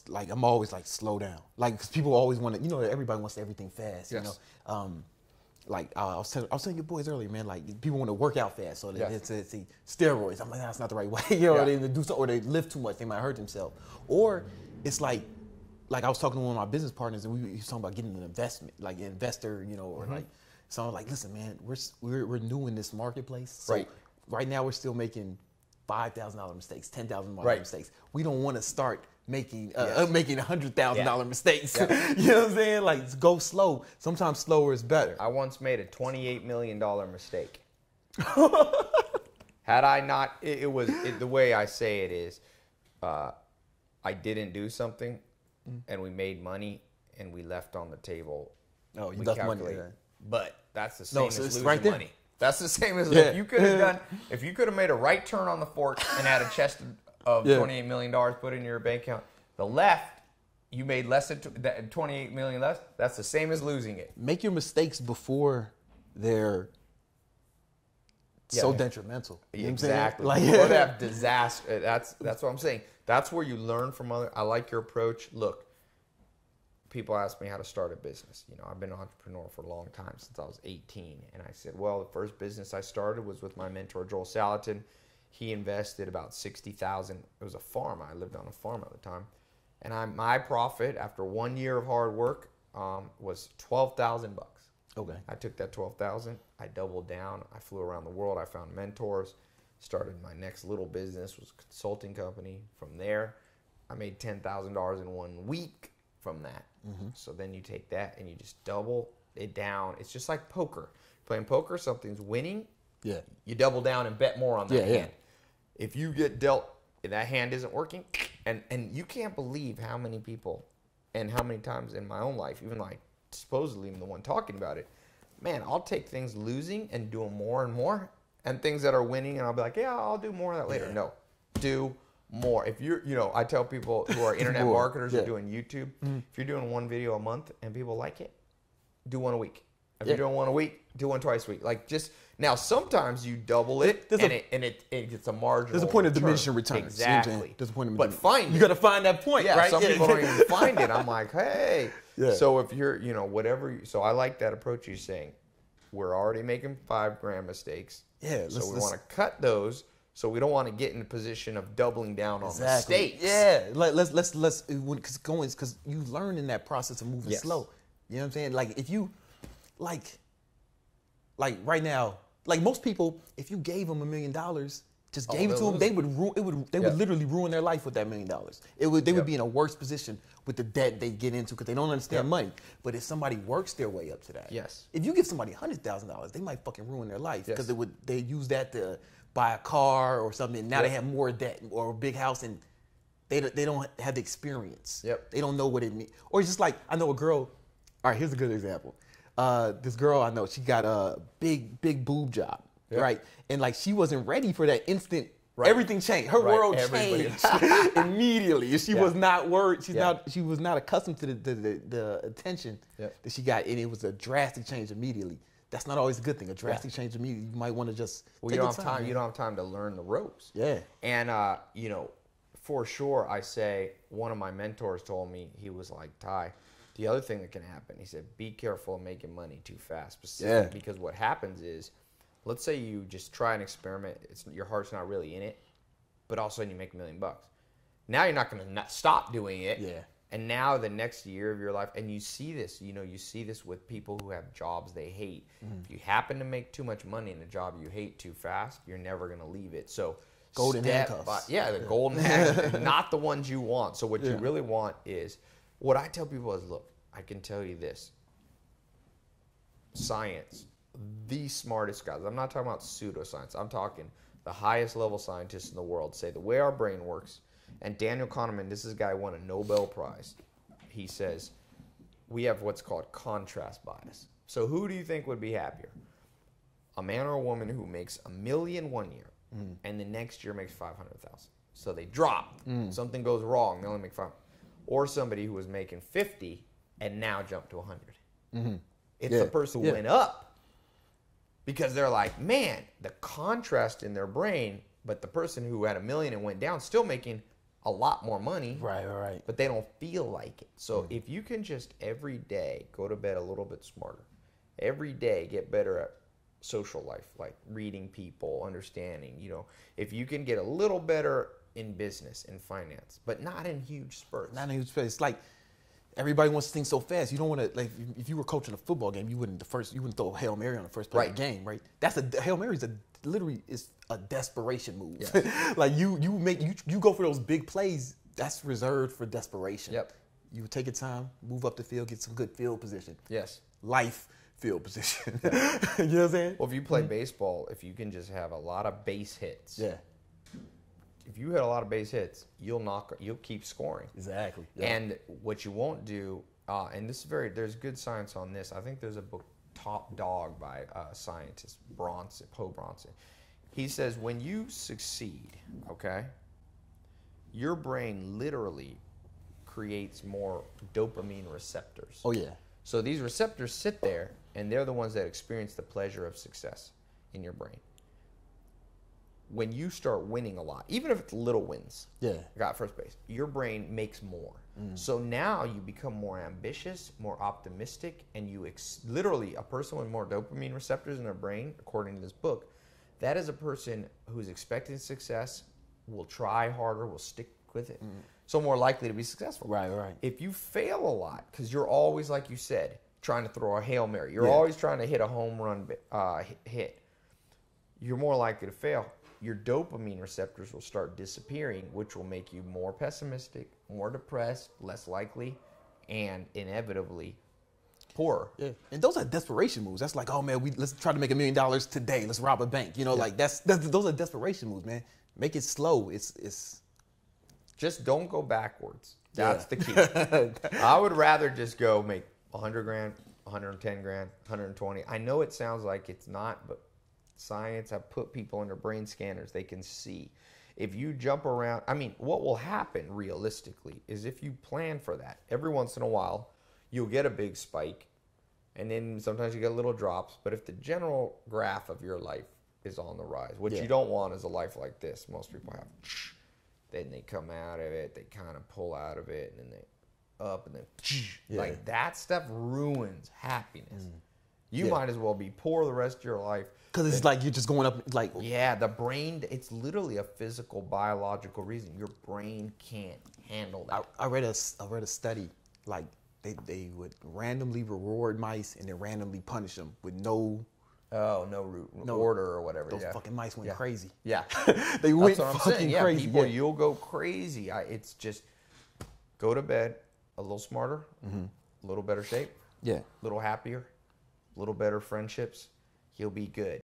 like, I'm always like, slow down. Like, cause people always want to, you know, everybody wants everything fast, you Yes. know? Like, I was telling your boys earlier, man, like, people want to work out fast. So it's steroids. I'm like, that's not the right way. You know, they do something, or they lift too much, they might hurt themselves. Or it's like I was talking to one of my business partners, and we were talking about getting an investment, like an investor, you know, or like, so I was like, listen, man, we're new in this marketplace. So right now we're still making $5,000 mistakes, $10,000 mistakes. We don't want to start making $100,000 mistakes. You know what I'm saying? Like, go slow. Sometimes slower is better. I once made a $28 million mistake. Had I not, the way I say it is, I didn't do something, and we made money, and we left on the table. Oh, you left money. Yeah. But that's the same as losing right there. money. That's the same as if you could have made a right turn on the fork and had a chest of $28 million put in your bank account. The left, you made less than $28 million less. That's the same as losing it. Make your mistakes before they're so detrimental. You know exactly. Like, or they have disaster. That's what I'm saying. That's where you learn from other. I like your approach. Look, people ask me how to start a business. You know, I've been an entrepreneur for a long time, since I was 18. And I said, well, the first business I started was with my mentor, Joel Salatin. He invested about $60,000. It was a farm. I lived on a farm at the time. And my profit after 1 year of hard work was $12,000. Okay. I took that $12,000. I doubled down. I flew around the world. I found mentors. Started my next little business, was a consulting company. From there, I made $10,000 in 1 week from that. So then you take that and you just double it down. It's just like poker. Playing poker, something's winning. Yeah. You double down and bet more on that hand. If you get dealt, if that hand isn't working, and you can't believe how many people and how many times in my own life, even like supposedly I'm the one talking about it, man, I'll take things losing and do them more and more, and things that are winning, and I'll be like, yeah, I'll do more of that later. No, do more. If you're, you know, I tell people who are internet marketers who are doing YouTube, if you're doing one video a month and people like it, do one a week. If you're doing one a week, do one twice a week. Like, just now, sometimes you double it, and it gets a marginal. There's a point of diminishing returns. Exactly. There's a point of but find you got to find that point, right? Some people don't even find it. I'm like, hey. So if you're, you know, whatever. So I like that approach you're saying. We're already making 5 grand mistakes. Yeah. So we want to cut those. So we don't want to get in the position of doubling down on mistakes. Yeah. Let's because you learn in that process of moving slow. You know what I'm saying? Like, if you like right now, like most people, if you gave them $1 million, just gave it to them, they would literally ruin their life with that $1 million. They would be in a worse position with the debt they get into because they don't understand money. But if somebody works their way up to that, if you give somebody $100,000, they might fucking ruin their life because they use that to buy a car or something. And now they have more debt or a big house, and they don't have the experience. They don't know what it means. Or just like, I know a girl. All right, here's a good example. This girl I know, she got a big boob job, right? And like, she wasn't ready for that instant. Everything changed. Her world changed immediately. She was not worried. She was not accustomed to the attention that she got, and it was a drastic change immediately. That's not always a good thing. A drastic change immediately. You might want to just you don't have time. You don't have time to learn the ropes. And you know, for sure, I say one of my mentors told me, he was like, Ty, the other thing that can happen, he said, be careful of making money too fast. Because what happens is, let's say you just try an experiment, your heart's not really in it, but all of a sudden you make $1 million. Now you're not going to stop doing it. And now the next year of your life, and you see this, you know, you see this with people who have jobs they hate. If you happen to make too much money in a job you hate too fast, you're never going to leave it. So golden handcuffs. The golden handcuffs, not the ones you want. So what you really want is, what I tell people is, look, I can tell you this. Science, the smartest guys, I'm not talking about pseudoscience, I'm talking the highest level scientists in the world say the way our brain works, and Daniel Kahneman, this is a guy who won a Nobel Prize, he says, we have what's called contrast bias. So who do you think would be happier? A man or a woman who makes $1 million 1 year, and the next year makes 500,000. So they drop. Something goes wrong, they only make 500. Or somebody who was making 50 and now jumped to 100. It's the person who went up, because they're like, man, the contrast in their brain, but the person who had $1 million and went down still making a lot more money. Right. But they don't feel like it. So if you can just every day go to bed a little bit smarter, every day get better at social life, like reading people, understanding, if you can get a little better in business and finance, but not in huge spurts. Not in huge spurts. It's like everybody wants things so fast. You don't want to, like, if you were coaching a football game, you wouldn't throw a Hail Mary on the first play of the game, right? Hail Mary is literally a desperation move. Yeah. Like you go for those big plays. That's reserved for desperation. Yep. You take your time, move up the field, get some good field position. Yes. Field position. You know what I'm saying? Well, if you play baseball, if you can just have a lot of base hits. Yeah. If you hit a lot of base hits, you'll keep scoring. Exactly. Yeah. And what you won't do, and this is there's good science on this. I think there's a book, Top Dog, by a scientist, Poe Bronson. He says when you succeed, okay, your brain literally creates more dopamine receptors. Oh yeah. So these receptors sit there, and they're the ones that experience the pleasure of success in your brain. When you start winning a lot, even if it's little wins, got first base, your brain makes more. So now you become more ambitious, more optimistic, and you literally, a person with more dopamine receptors in their brain, according to this book, that is a person who's expecting success, will try harder, will stick with it. So more likely to be successful. Right. If you fail a lot, because you're always, like you said, trying to throw a Hail Mary, you're always trying to hit a home run hit, you're more likely to fail. Your dopamine receptors will start disappearing, which will make you more pessimistic, more depressed, less likely, and inevitably poorer. Yeah, and those are desperation moves. That's like, oh man, let's try to make $1 million today. Let's rob a bank. Like those are desperation moves, man. Make it slow. It's just don't go backwards. That's the key. I would rather just go make 100 grand, 110 grand, 120. I know it sounds like it's not, but science, I put people under brain scanners. They can see. If you jump around, what will happen realistically is if you plan for that, every once in a while, you'll get a big spike, and then sometimes you get little drops. But if the general graph of your life is on the rise, what you don't want is a life like this. Most people have. Then they come out of it, they kind of pull out of it, and then they up, and then like that stuff ruins happiness. You might as well be poor the rest of your life. Because it's like you're just going up, like... Yeah, the brain, it's literally a physical, biological reason. Your brain can't handle that. I read a study, like they would randomly reward mice and then randomly punish them with no order or whatever. Those fucking mice went crazy. Yeah. They went fucking crazy. People, you'll go crazy. It's just go to bed a little smarter, a little better shape, a little happier, a little better friendships. You'll be good.